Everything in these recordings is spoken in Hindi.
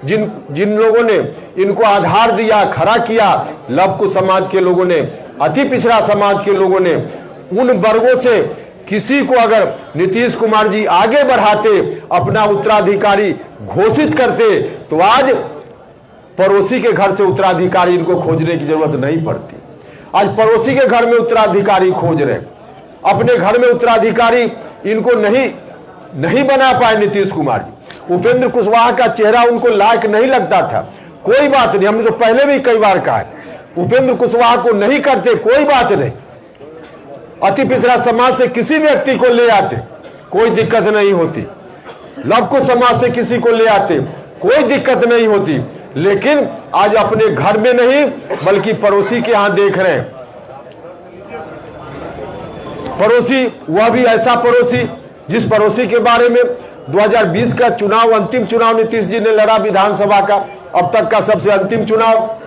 जिन जिन लोगों ने इनको आधार दिया, खड़ा किया, लव कुश समाज के लोगों ने, अति पिछड़ा समाज के लोगों ने, उन वर्गों से किसी को अगर नीतीश कुमार जी आगे बढ़ाते, अपना उत्तराधिकारी घोषित करते, तो आज पड़ोसी के घर से उत्तराधिकारी इनको खोजने की जरूरत नहीं पड़ती। आज पड़ोसी के घर में उत्तराधिकारी खोज रहे, अपने घर में उत्तराधिकारी इनको नहीं बना पाए नीतीश कुमार जी। उपेंद्र कुशवाहा का चेहरा उनको लायक नहीं लगता था, कोई बात नहीं, हमने तो पहले भी कई बार कहा है, उपेंद्र कुशवाहा को नहीं करते कोई बात नहीं, अति पिछड़ा समाज से किसी व्यक्ति को ले आते, कोई दिक्कत नहीं होती, लव कुश समाज से किसी को ले आते, कोई दिक्कत नहीं होती। लेकिन आज अपने घर में नहीं बल्कि पड़ोसी के यहां देख रहे हैं, पड़ोसी, वह भी ऐसा पड़ोसी जिस पड़ोसी के बारे में 2020 का चुनाव, अंतिम चुनाव नीतीश जी ने लड़ा विधानसभा का, अब तक का सबसे अंतिम चुनाव,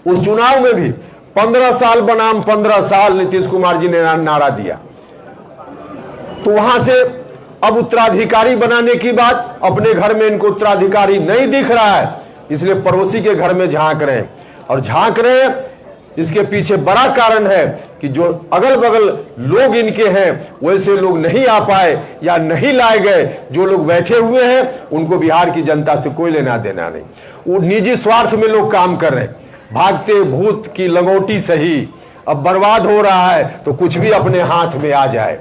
उस चुनाव में भी 15 साल बनाम 15 साल नीतीश कुमार जी ने नारा दिया। तो वहां से अब उत्तराधिकारी बनाने की बात, अपने घर में इनको उत्तराधिकारी नहीं दिख रहा है, इसलिए पड़ोसी के घर में झांक रहे हैं। और झांक रहे हैं, इसके पीछे बड़ा कारण है कि जो अगल बगल लोग इनके हैं वैसे लोग नहीं आ पाए या नहीं लाए गए। जो लोग बैठे हुए हैं उनको बिहार की जनता से कोई लेना देना नहीं, वो निजी स्वार्थ में लोग काम कर रहे हैं। भागते भूत की लंगोटी सही, अब बर्बाद हो रहा है तो कुछ भी अपने हाथ में आ जाए,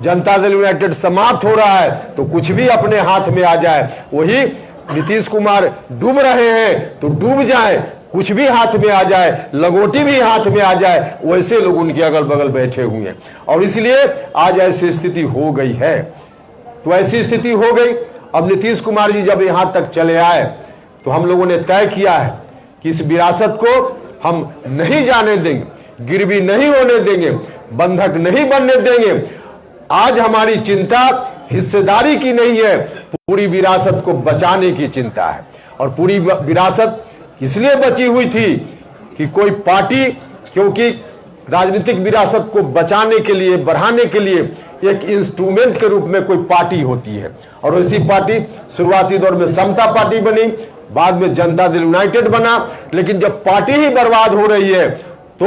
जनता दल यूनाइटेड समाप्त हो रहा है तो कुछ भी अपने हाथ में आ जाए। वही नीतीश कुमार डूब रहे हैं तो डूब जाए, कुछ भी हाथ में आ जाए, लंगोटी भी हाथ में आ जाए, वैसे लोग उनके अगल बगल बैठे हुए हैं। और इसलिए आज ऐसी स्थिति हो गई है। तो ऐसी स्थिति हो गई, अब नीतीश कुमार जी जब यहां तक चले आए तो हम लोगों ने तय किया है कि इस विरासत को हम नहीं जाने देंगे, गिरवी नहीं होने देंगे, बंधक नहीं बनने देंगे। आज हमारी चिंता हिस्सेदारी की नहीं है, पूरी विरासत को बचाने की चिंता है। और पूरी विरासत इसलिए बची हुई थी कि कोई पार्टी, क्योंकि राजनीतिक विरासत को बचाने के लिए, बढ़ाने के लिए एक इंस्ट्रूमेंट के रूप में कोई पार्टी होती है, और वैसी पार्टी शुरुआती दौर में समता पार्टी बनी, बाद में जनता दल यूनाइटेड बना। लेकिन जब पार्टी ही बर्बाद हो रही है तो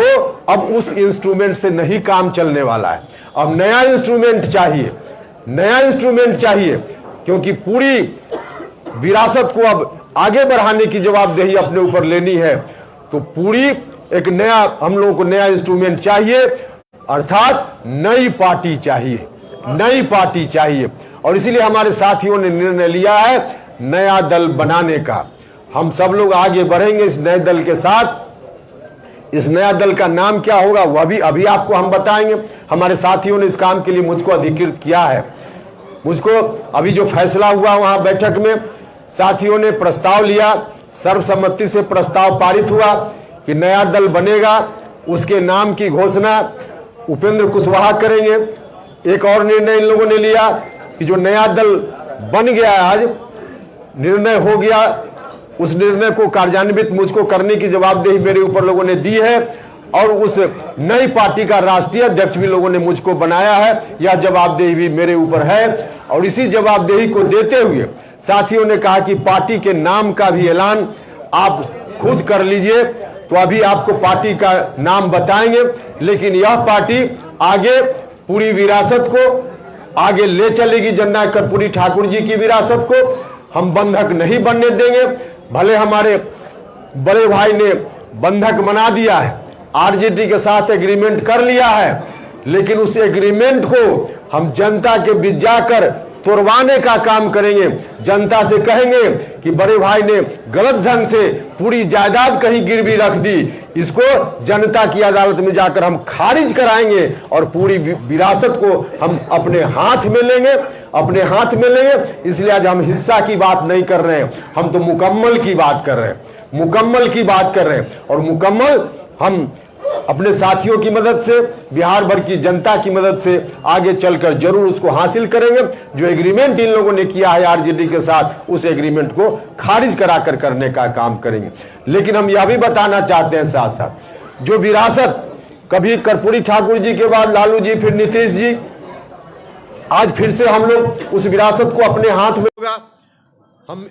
अब उस इंस्ट्रूमेंट से नहीं काम चलने वाला है, अब नया इंस्ट्रूमेंट चाहिए, नया इंस्ट्रूमेंट चाहिए, क्योंकि पूरी विरासत को अब आगे बढ़ाने की जवाबदेही अपने ऊपर लेनी है। तो पूरी एक नया, हम लोगों को नया इंस्ट्रूमेंट चाहिए, अर्थात नई पार्टी चाहिए, नई पार्टी चाहिए। और इसीलिए हमारे साथियों ने निर्णय लिया है नया दल बनाने का। हम सब लोग आगे बढ़ेंगे इस नए दल के साथ। इस नया दल का नाम क्या होगा वह भी अभी आपको हम बताएंगे। हमारे साथियों ने इस काम के लिए मुझको अधिकृत किया है। मुझको अभी जो फैसला हुआ वहां बैठक में साथियों ने प्रस्ताव लिया, सर्वसम्मति से प्रस्ताव पारित हुआ कि नया दल बनेगा, उसके नाम की घोषणा उपेंद्र कुशवाहा करेंगे। एक और निर्णय इन लोगों ने लिया कि जो नया दल बन गया, आज निर्णय हो गया, उस निर्णय को कार्यान्वित मुझको करने की जवाबदेही मेरे ऊपर लोगों ने दी है, और उस नई पार्टी का राष्ट्रीय अध्यक्ष भी लोगों ने मुझको बनाया है। यह जवाबदेही भी मेरे ऊपर है। और इसी जवाबदेही को देते हुए साथियों ने कहा कि पार्टी के नाम का भी ऐलान आप खुद कर लीजिए। तो अभी आपको पार्टी का नाम बताएंगे, लेकिन यह पार्टी आगे पूरी विरासत को आगे ले चलेगी। जननायक कर्पूरी ठाकुर जी की विरासत को हम बंधक नहीं बनने देंगे। भले हमारे बड़े भाई ने बंधक बना दिया है, आरजेडी के साथ एग्रीमेंट कर लिया है, लेकिन उस एग्रीमेंट को हम जनता के बीच जाकर तोड़वाने का काम करेंगे। जनता से कहेंगे कि बड़े भाई ने गलत ढंग से पूरी जायदाद कहीं गिरवी रख दी, इसको जनता की अदालत में जाकर हम खारिज कराएंगे और पूरी विरासत को हम अपने हाथ में लेंगे, अपने हाथ में लेंगे। इसलिए आज हम हिस्सा की बात नहीं कर रहे हैं, हम तो मुकम्मल की बात कर रहे हैं, मुकम्मल की बात कर रहे हैं। और मुकम्मल हम अपने साथियों की मदद से, बिहार भर की जनता की मदद से आगे चलकर जरूर उसको हासिल करेंगे। जो एग्रीमेंट इन लोगों ने किया है आरजेडी के साथ, उस एग्रीमेंट को खारिज कराकर करने का काम करेंगे। लेकिन हम यह भी बताना चाहते हैं साथ साथ, जो विरासत कभी कर्पूरी ठाकुर जी के बाद लालू जी, फिर नीतीश जी, आज फिर से हम लोग उस विरासत को अपने हाथ में होगा। हम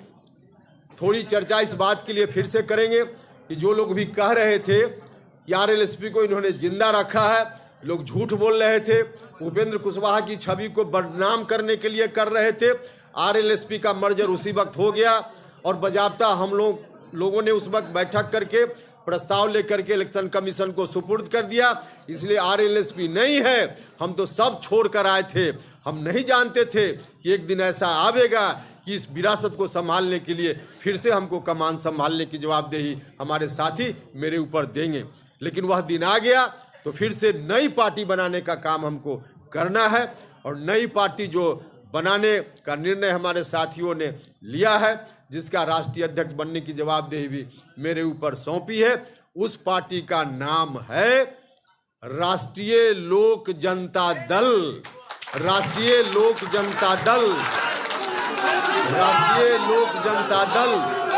थोड़ी चर्चा इस बात के लिए फिर से करेंगे कि जो लोग भी कह रहे थे कि आरएलएसपी को इन्होंने जिंदा रखा है, लोग झूठ बोल रहे थे, उपेंद्र कुशवाहा की छवि को बदनाम करने के लिए कर रहे थे। आरएलएसपी का मर्जर उसी वक्त हो गया और बजाबता हम लोगों ने उस वक्त बैठक करके प्रस्ताव लेकर के इलेक्शन कमीशन को सुपुर्द कर दिया। इसलिए आरएलएसपी नहीं है, हम तो सब छोड़ कर आए थे। हम नहीं जानते थे कि एक दिन ऐसा आवेगा कि इस विरासत को संभालने के लिए फिर से हमको कमान संभालने की जवाबदेही हमारे साथी मेरे ऊपर देंगे। लेकिन वह दिन आ गया तो फिर से नई पार्टी बनाने का काम हमको करना है और नई पार्टी जो बनाने का निर्णय हमारे साथियों ने लिया है, जिसका राष्ट्रीय अध्यक्ष बनने की जवाबदेही भी मेरे ऊपर सौंपी है, उस पार्टी का नाम है राष्ट्रीय लोक जनता दल। राष्ट्रीय लोक जनता दल, राष्ट्रीय लोक जनता दल।